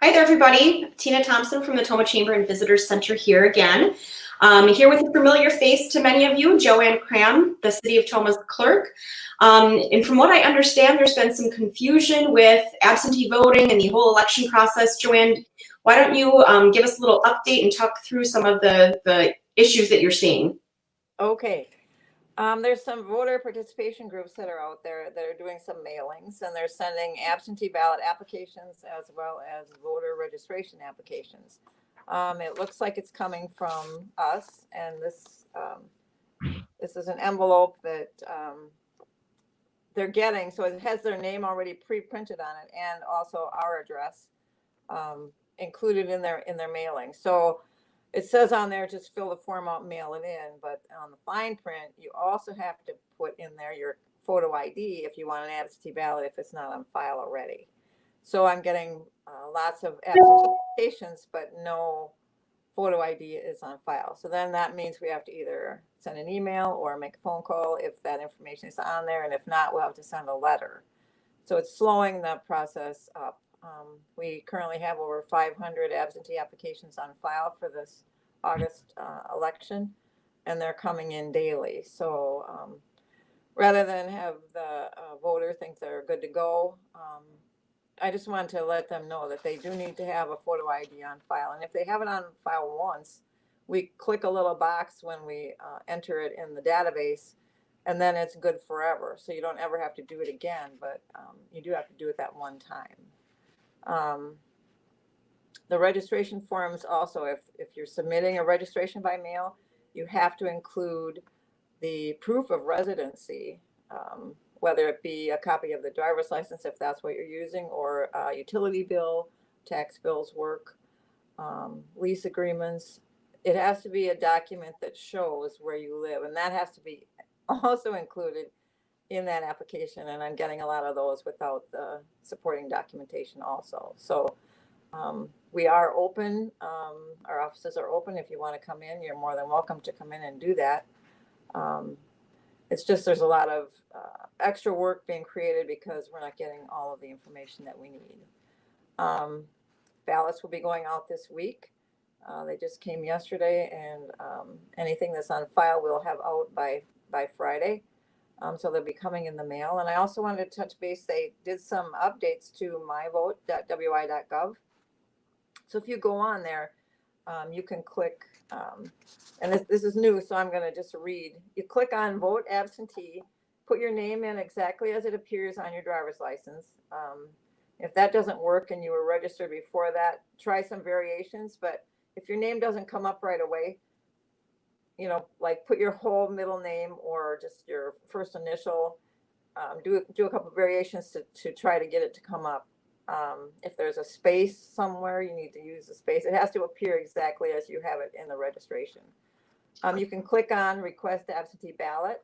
Hi there, everybody. Tina Thompson from the Tomah Chamber and Visitors Center here again. Here with a familiar face to many of you, JoAnn Cram, the City of Tomah's clerk. And from what I understand, there's been some confusion with absentee voting and the whole election process. JoAnn, why don't you give us a little update and talk through some of the issues that you're seeing? Okay. There's some voter participation groups that are out there that are doing some mailings, and they're sending absentee ballot applications as well as voter registration applications. It looks like it's coming from us, and this is an envelope that they're getting, so it has their name already pre-printed on it, and also our address included in their mailing. So it says on there, just fill the form out and mail it in. But on the fine print, you also have to put in there your photo ID if you want an absentee ballot, if it's not on file already. So I'm getting lots of absentee applications, but no photo ID is on file. So then that means we have to either send an email or make a phone call if that information is on there. And if not, we'll have to send a letter. So it's slowing the process up. We currently have over 500 absentee applications on file for this August election, and they're coming in daily. So rather than have the voter think they're good to go, I just wanted to let them know that they do need to have a photo ID on file. And if they have it on file once, we click a little box when we enter it in the database, and then it's good forever. So you don't ever have to do it again, but you do have to do it that one time. The registration forms also, if you're submitting a registration by mail, you have to include the proof of residency, whether it be a copy of the driver's license, if that's what you're using, or a utility bill, tax bills work, lease agreements. It has to be a document that shows where you live, and that has to be also included in that application. And I'm getting a lot of those without the supporting documentation also. So we are open. Our offices are open. If you want to come in, you're more than welcome to come in and do that. It's just there's a lot of extra work being created because we're not getting all of the information that we need. Ballots will be going out this week. They just came yesterday, and anything that's on file we'll have out by Friday. So they'll be coming in the mail. And I also wanted to touch base. They did some updates to My Vote Wi Gov. So if you go on there, you can click, and this is new, so I'm going to just read. You click on Vote Absentee, put your name in exactly as it appears on your driver's license. If that doesn't work and you were registered before that, try some variations. But if your name doesn't come up right away, you know, like put your whole middle name or just your first initial. Do a couple of variations to try to get it to come up. If there's a space somewhere, you need to use the space. It has to appear exactly as you have it in the registration. You can click on Request Absentee Ballot,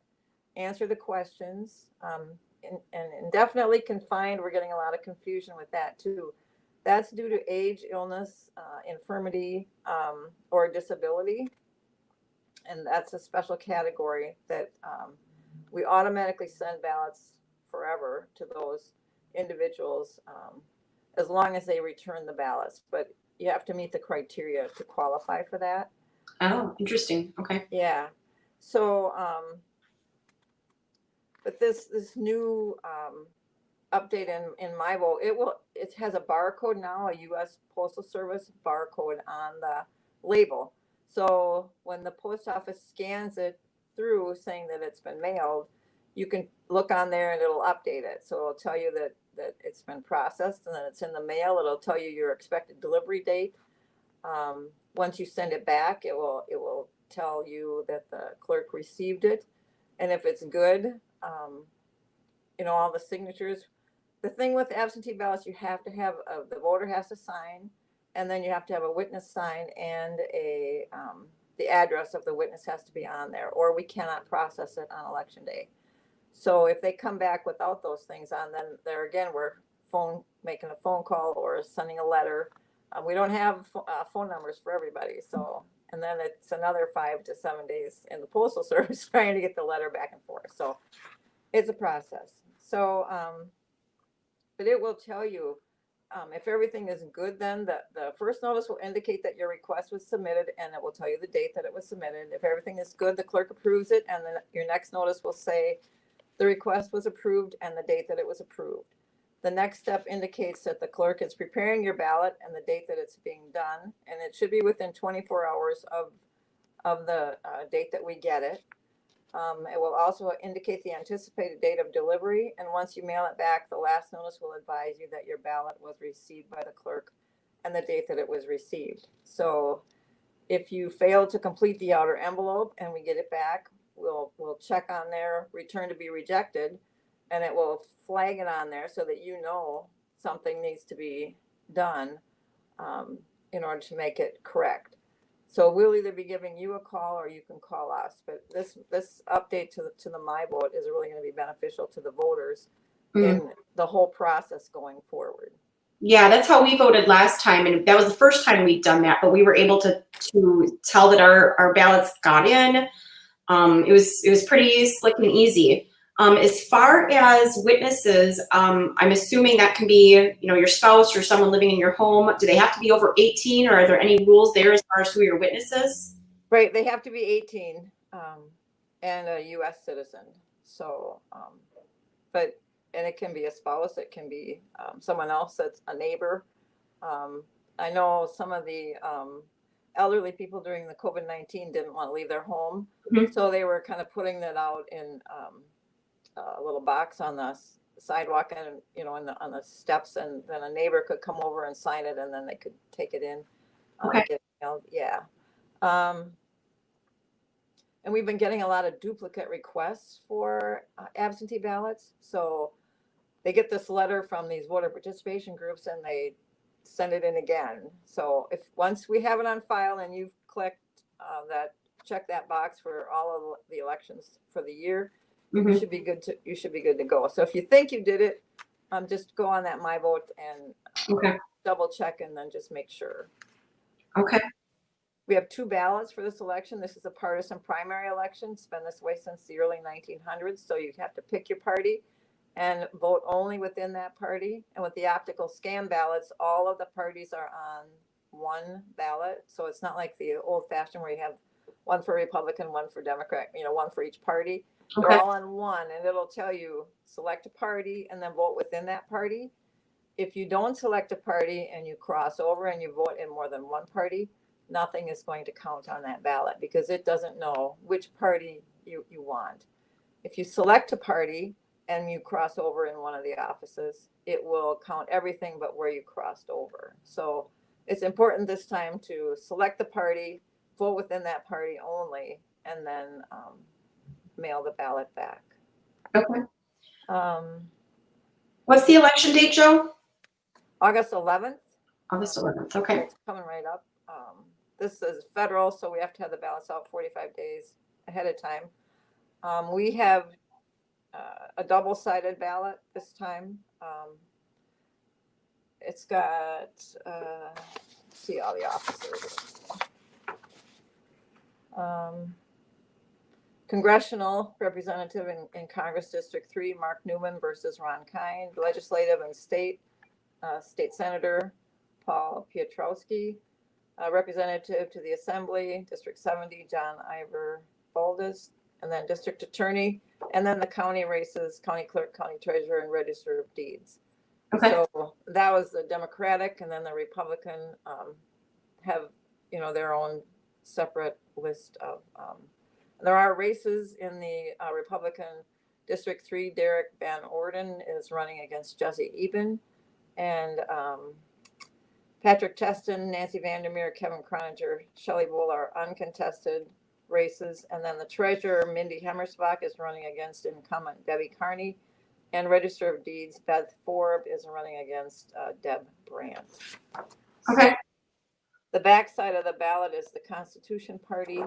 answer the questions, and indefinitely confined. We're getting a lot of confusion with that too. That's due to age, illness, infirmity, or disability. And that's a special category that we automatically send ballots forever to those individuals as long as they return the ballots. But you have to meet the criteria to qualify for that. Oh, interesting. Okay. Yeah. So, but this new update in My Vote, it has a barcode now, a U.S. Postal Service barcode on the label. So when the post office scans it through saying that it's been mailed, you can look on there and it'll update it. So it'll tell you that it's been processed and that it's in the mail. It'll tell you your expected delivery date. Once you send it back, it will tell you that the clerk received it. And if it's good, you know, all the signatures. The thing with absentee ballots, you have to have the voter has to sign, and then you have to have a witness sign, and the address of the witness has to be on there, or we cannot process it on election day. So if they come back without those things on, then there again, we're making a phone call or sending a letter. We don't have phone numbers for everybody. So, and then it's another 5 to 7 days in the Postal Service trying to get the letter back and forth. So it's a process. So, but it will tell you if everything is good, then the first notice will indicate that your request was submitted, and it will tell you the date that it was submitted. If everything is good, the clerk approves it, and then your next notice will say the request was approved and the date that it was approved. The next step indicates that the clerk is preparing your ballot and the date that it's being done, and it should be within 24 hours of the date that we get it. It will also indicate the anticipated date of delivery, and once you mail it back, the last notice will advise you that your ballot was received by the clerk and the date that it was received. So if you fail to complete the outer envelope and we get it back, we'll check on there, return to be rejected, and it will flag it on there so that you know something needs to be done in order to make it correct. So we'll either be giving you a call or you can call us. But this update to the My Vote is really going to be beneficial to the voters in the whole process going forward. Yeah, that's how we voted last time, and that was the first time we'd done that. But we were able to tell that our ballots got in. It was pretty slick and easy. As far as witnesses, I'm assuming that can be, your spouse or someone living in your home. Do they have to be over 18, or are there any rules there as far as who your witness is? Right, they have to be 18 and a U.S. citizen. So, and it can be a spouse, it can be someone else that's a neighbor. I know some of the elderly people during the COVID-19 didn't want to leave their home, so they were kind of putting that out in a little box on the sidewalk and on the steps, and then a neighbor could come over and sign it, and then they could take it in. Okay. Yeah. And we've been getting a lot of duplicate requests for absentee ballots. So they get this letter from these voter participation groups and they send it in again. So if once we have it on file and you've clicked check that box for all of the elections for the year, you should be good to go. So if you think you did it, just go on that My Vote and double check and then just make sure. Okay. We have 2 ballots for this election. This is a partisan primary election. It's been this way since the early 1900s. So you have to pick your party and vote only within that party. And with the optical scan ballots, all of the parties are on one ballot. So it's not like the old fashioned where you have one for Republican, one for Democrat, one for each party. They're all on one, and it'll tell you select a party and then vote within that party. If you don't select a party and you cross over and you vote in more than one party, nothing is going to count on that ballot because it doesn't know which party you want. If you select a party and you cross over in one of the offices, it will count everything but where you crossed over. So it's important this time to select the party, vote within that party only, and then mail the ballot back. Okay. What's the election date, Jo? August 11th. August 11th. Okay. It's coming right up. This is federal, so we have to have the ballots out 45 days ahead of time. We have a double-sided ballot this time. It's got, see all the officers. Congressional representative in Congress District 3, Mark Newman versus Ron Kind. Legislative and state senator Paul Piotrowski. Representative to the Assembly, District 70, John Ivor Baldus, and then District Attorney, and then the county races, County Clerk, County Treasurer, and Register of Deeds. Okay. So that was the Democratic, and then the Republican have, their own separate list of, there are races in the Republican District 3. Derek Van Orden is running against Jesse Eben, and Patrick Teston, Nancy Vandermeer, Kevin Croninger, Shelley Bull are uncontested races. And then the treasurer, Mindy Hemmersbach, is running against incumbent Debbie Carney. And Register of Deeds, Beth Forb, is running against Deb Brandt. Okay. So the backside of the ballot is the Constitution Party.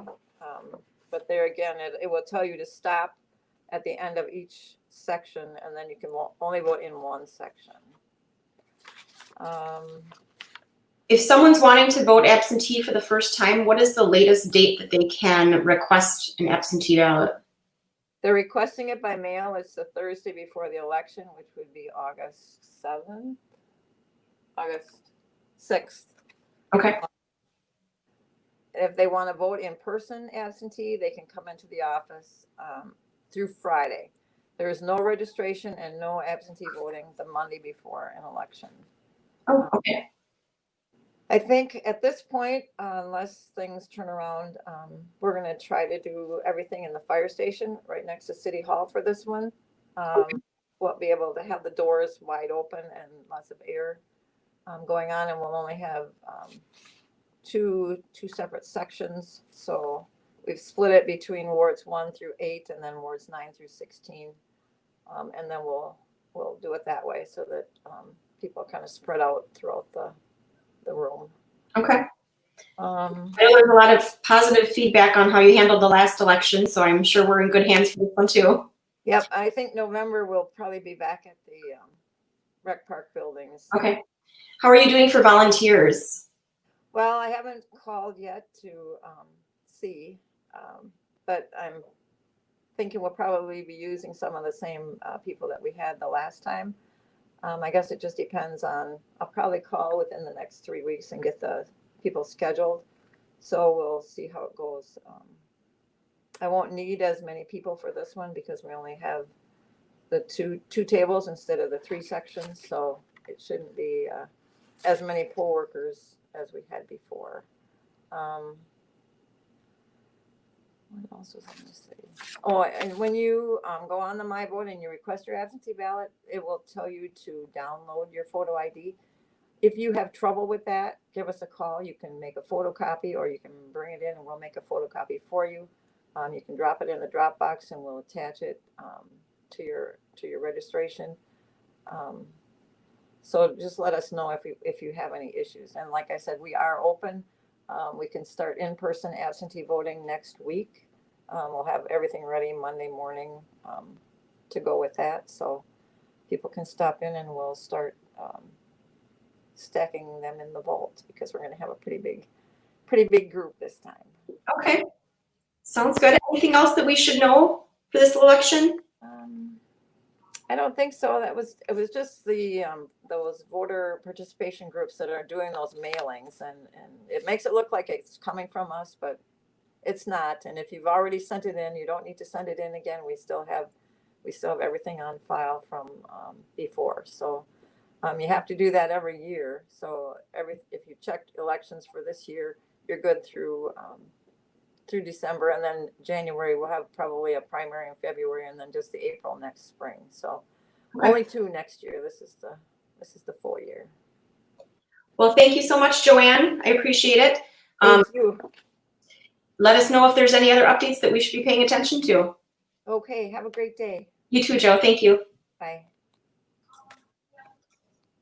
But there again, it will tell you to stop at the end of each section, and then you can only vote in one section. If someone's wanting to vote absentee for the first time, what is the latest date that they can request an absentee ballot? They're requesting it by mail. It's the Thursday before the election, which would be August 7th. August 6th. Okay. If they want to vote in person absentee, they can come into the office through Friday. There is no registration and no absentee voting the Monday before an election. Oh, okay. I think at this point, unless things turn around, we're going to try to do everything in the fire station right next to City Hall for this one. We'll be able to have the doors wide open and lots of air going on, and we'll only have two separate sections. So we've split it between wards 1 through 8 and then wards 9 through 16. And then we'll do it that way so that people kind of spread out throughout the room. Okay. I know there's a lot of positive feedback on how you handled the last election, so I'm sure we're in good hands for this one too. Yep, I think November we'll probably be back at the rec park buildings. Okay. How are you doing for volunteers? Well, I haven't called yet to see, but I'm thinking we'll probably be using some of the same people that we had the last time. I guess it just depends on, I'll probably call within the next 3 weeks and get the people scheduled. So we'll see how it goes. I won't need as many people for this one because we only have the two tables instead of the 3 sections. So it shouldn't be as many poll workers as we had before. What else was I going to say? Oh, and when you go on the My Vote and you request your absentee ballot, it will tell you to download your photo ID. If you have trouble with that, give us a call. You can make a photocopy or you can bring it in and we'll make a photocopy for you. You can drop it in the Dropbox and we'll attach it to your registration. So just let us know if you have any issues. And like I said, we are open. We can start in-person absentee voting next week. We'll have everything ready Monday morning to go with that. So people can stop in and we'll start stacking them in the vault because we're going to have a pretty big group this time. Okay. Sounds good. Anything else that we should know for this election? I don't think so. It was just the those voter participation groups that are doing those mailings, and it makes it look like it's coming from us, but it's not. And if you've already sent it in, you don't need to send it in again. We still have everything on file from before. So you have to do that every year. So if you checked elections for this year, you're good through December, and then January we'll have probably a primary in February, and then just the April next spring. So only 2 next year. This is the full year. Well, thank you so much, JoAnn. I appreciate it. Thank you. Let us know if there's any other updates that we should be paying attention to. Okay, have a great day. You too, Joe. Thank you. Bye.